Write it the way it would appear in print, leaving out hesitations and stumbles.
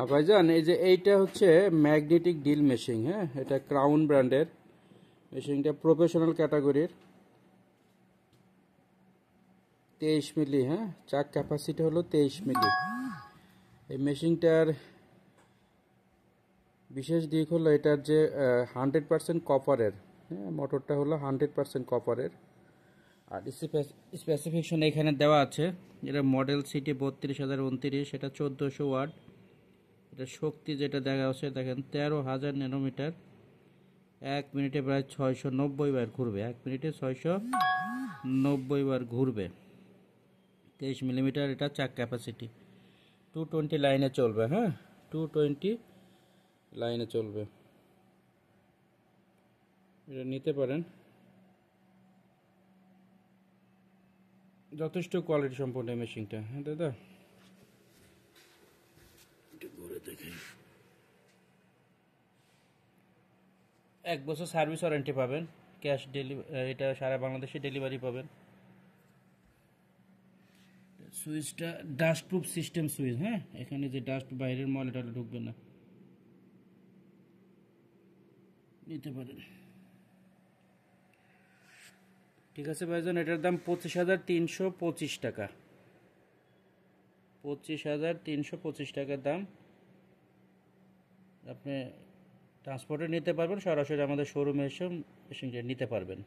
ভাইজান এই যে এইটা হচ্ছে ম্যাগনেটিক ড্রিল মেশিন। হ্যাঁ, এটা ক্রাউন ব্র্যান্ডের মেশিনটা, প্রফেশনাল ক্যাটাগরির, 23 মিলি। হ্যাঁ, চাক ক্যাপাসিটি হলো 23 মিলি। এই মেশিনটার বিশেষ দিক হলো এটার যে 100% কপারের। হ্যাঁ, মোটরটা হলো 100% কপারের। আর স্পেসিফিকেশন এখানে দেওয়া আছে। এটা মডেল সিটি 32,029, এটা 1400 ওয়াট। এটা শক্তি যেটা দেখা হচ্ছে দেখেন 13,000 ন্যানোমিটার। 1 মিনিটে প্রায় 690 বার ঘুরবে। 1 মিনিটে 690 বার ঘুরবে। 23 মিলিমিটার এটা চাক ক্যাপাসিটি। 220 লাইনে চলবে। হ্যাঁ, 220 লাইনে চলবে। এটা নিতে পারেন, যথেষ্ট কোয়ালিটি সম্পন্ন এই মেশিনটা। হ্যাঁ দাদা, একটু ঘুরে দেখেন। 1 বছর সার্ভিস ওয়ারেন্টি পাবেন, ক্যাশ ডেলিভারি, এটা সারা বাংলাদেশে ডেলিভারি পাবেন। সুইচটা ডাস্ট প্রুফ সিস্টেম সুইচ। হ্যাঁ, এখানে যে ডাস্ট বাইরের ময়লাটা ঢুকবে না। নিতে পারেন। ঠিক আছে ভাইজান, এটার দাম 25,325 টাকা। 25,325 টাকার দাম। আপনি ট্রান্সপোর্টে নিতে পারবেন, সরাসরি আমাদের শোরুমে এসে মেশিনটা নিতে পারবেন।